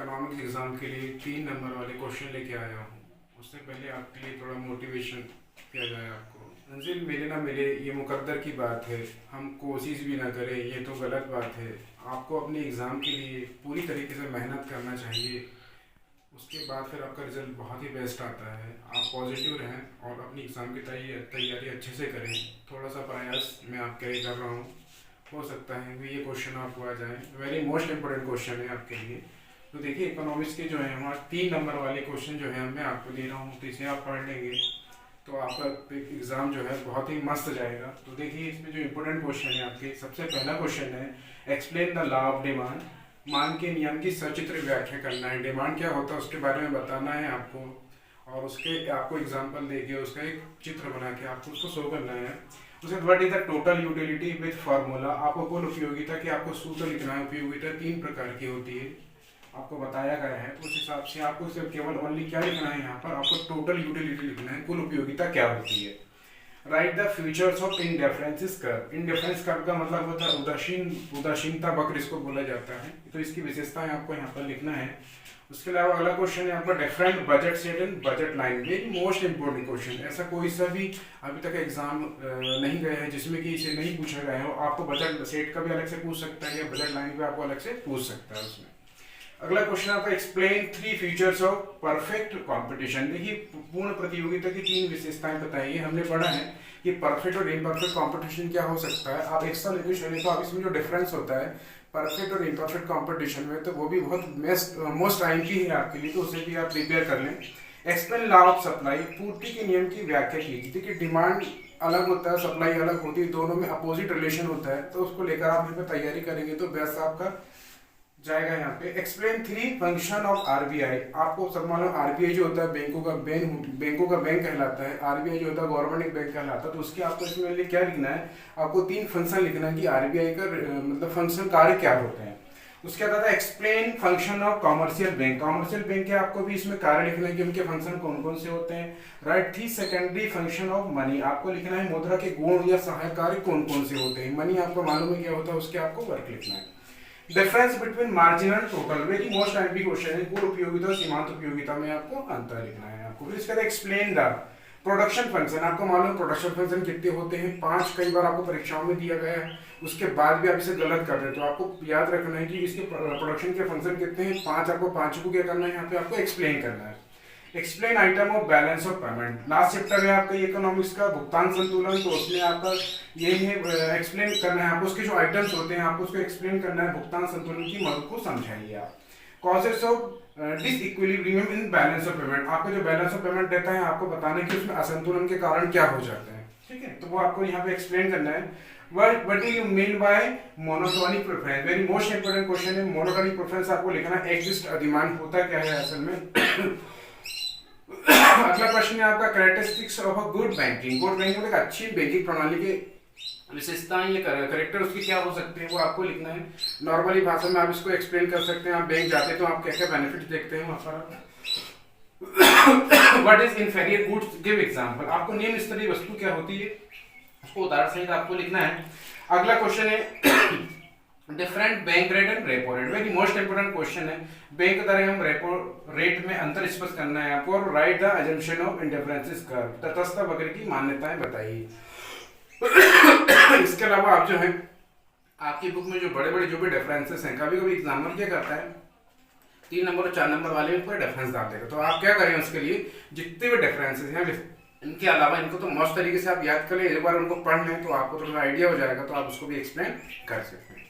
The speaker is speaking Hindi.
इकोनॉमिक्स एग्ज़ाम के लिए 3 नंबर वाले क्वेश्चन लेके आया हूँ। उससे पहले आपके लिए थोड़ा मोटिवेशन किया जाए आपको। मंजिल मिले ना मिले ये मुकद्दर की बात है, हम कोशिश भी ना करें ये तो गलत बात है। आपको अपने एग्ज़ाम के लिए पूरी तरीके से मेहनत करना चाहिए, उसके बाद फिर आपका रिज़ल्ट बहुत ही बेस्ट आता है। आप पॉजिटिव रहें और अपनी एग्ज़ाम की तैयारी अच्छे से करें। थोड़ा सा प्रयास मैं आपके लिए कर रहा हूँ, हो सकता है कि ये क्वेश्चन आपको आ जाए। वेरी मोस्ट इंपॉर्टेंट क्वेश्चन है आपके लिए। तो देखिए इकोनॉमिक्स के जो है हमारे 3 नंबर वाले क्वेश्चन जो है मैं आपको दे रहा हूँ, तो इसे आप पढ़ लेंगे तो आपका एग्ज़ाम जो है बहुत ही मस्त जाएगा। तो देखिए इसमें जो इम्पोर्टेंट क्वेश्चन है आपके, सबसे पहला क्वेश्चन है explain the law of demand. मांग के नियम की सचित्र व्याख्या करना है। डिमांड क्या होता है उसके बारे में बताना है आपको, और उसके आपको एग्जाम्पल देके उसका एक चित्र बना के आपको उसको शो करना है। उसके what is the total utility with formula. आपको कुल उपयोगिता की आपको सूत्र लिखना है। उपयोगिता 3 प्रकार की होती है, आपको बताया गया है। उस हिसाब से आपको सिर्फ केवल ओनली क्या लिखना है, यहाँ पर आपको टोटल यूटिलिटी लिखना है, कुल उपयोगिता क्या होती है। Right the features of indifference curve. Indifference curve का मतलब होता है उदासीनता वक्र, इसको बोला जाता है। तो इसकी विशेषताएं आपको यहाँ पर लिखना है। उसके अलावा अगला क्वेश्चन है आपका different budget set and budget line. Very most important question. ऐसा कोई सा भी अभी तक एग्जाम नहीं गया है जिसमें कि इसे नहीं पूछा गया हो। आपको बजट सेट का भी अलग से पूछ सकता है या बजट लाइन भी आपको अलग से पूछ सकता है उसमें। अगला क्वेश्चन आपका explain 3 features of perfect competition. देखिए पूर्ण प्रतियोगिता की 3 विशेषताएं बताइए। हमने पढ़ा है कि परफेक्ट और इम्परफेक्ट कंपटीशन क्या हो सकता है। आप एक्स्ट्रा लेके चले तो आप इसमें जो डिफरेंस होता है परफेक्ट और इम्परफेक्ट कंपटीशन में, तो वो भी बहुत मोस्ट टाइम की है आपके लिए, तो उसे भी आप प्रिपेयर कर लें। Explain law of supply. पूर्ति के नियम की व्याख्या कीजिए। देखिए डिमांड अलग होता है, सप्लाई अलग होती है, दोनों में अपोजिट रिलेशन होता है, तो उसको लेकर आप यहाँ पे तैयारी करेंगे तो बेस्ट आपका जाएगा। यहाँ पे एक्सप्लेन 3 फंक्शन ऑफ आरबीआई। आपको सब मालूम आरबीआई जो होता है बैंकों का बैंक कहलाता है। आरबीआई जो होता है गवर्नमेंट बैंक कहलाता है। तो उसके आपको इसमें क्या लिखना है, आपको 3 फंक्शन लिखना है कि आरबीआई का मतलब फंक्शन कार्य क्या होते हैं। उसके बाद explain function of commercial bank. Commercial bank के आपको भी इसमें कार्य लिखना है कि उनके फंक्शन कौन कौन से होते हैं। Right 3 secondary function of money. आपको लिखना है मुद्रा के गुण या सहायक कार्य कौन कौन से होते हैं। मनी आपको मालूम है क्या होता है, उसके आपको वर्क लिखना है। Difference between margin and total. Very most IMP question है। कुल उपयोगिता और सीमांत उपयोगिता में आपको अंतर लिखना है आपको। फिर इसके बाद एक्सप्लेन द प्रोडक्शन फंक्शन। आपको मालूम प्रोडक्शन फंक्शन कितने होते हैं, 5 कई बार आपको परीक्षाओं में दिया गया है। उसके बाद भी आप इसे गलत कर रहे हैं, तो आपको याद रखना है कि इसके प्रोडक्शन के फंक्शन कितने हैं, 5। आपको 5 को क्या करना है, यहाँ पे आपको एक्सप्लेन करना है। Explain item of balance of payment. Last chapter है आपका इकोनॉमिक्स का भुगतान संतुलन, तो उसमें आपका ये है एक्सप्लेन करना है आपको उसके जो आइटम्स होते हैं, आपको उसको एक्सप्लेन करना है। भुगतान संतुलन की मदद को समझाइए आप। Causes of disequilibrium in balance of payment. आपको जो बैलेंस ऑफ पेमेंट देता है आपको बताना है कि उसमें असंतुलन के कारण क्या हो जाते हैं, ठीक है। तो वो आपको यहाँ पे एक्सप्लेन करना है। What do you mean by monotonic preference. Very most important question है। मोनोटोनिक प्रेफरेंस आपको लिखना है। एग्जिस्ट अधिमान होता क्या है असल में। अगला प्रश्न है आपका characteristics of a good banking. Good banking एक अच्छी बैंकिंग प्रणाली के विशेषताएं या करेक्टर उसके क्या हो सकते हैं, वो आपको लिखना है। नॉर्मली भाषा में आप इसको एक्सप्लेन कर सकते हैं। आप बैंक जाते हैं तो आप क्या क्या बेनिफिट देखते हैं वहाँ पर। What is inferior goods, give example. आपको निम्न स्तरीय वस्तु क्या होती है उसको उदाहरण सहित आपको लिखना है। अगला क्वेश्चन है different bank rate and repo rate. Very most important question है। बैंक दर एवं रेपो रेट में अंतर स्पष्ट करना है आपको। और right the assumption of indifferences curve. तटस्थ वक्र की मान्यताएं बताइए। इसके अलावा आप जो है आपकी बुक में जो बड़े बड़े जो भी डिफरेंसेस हैं, कभी कभी एग्जामिनर क्या करता है 3 नंबर और 4 नंबर वाले में पूरा डिफरेंस डाल देगा। तो आप क्या करें उसके लिए जितने भी डिफरेंसेस हैं इनके अलावा इनको तो मस्त तरीके से आप याद कर लें। एक बार उनको पढ़ लें तो आपको थोड़ा आइडिया हो जाएगा, तो आप उसको भी एक्सप्लेन कर सकते हैं।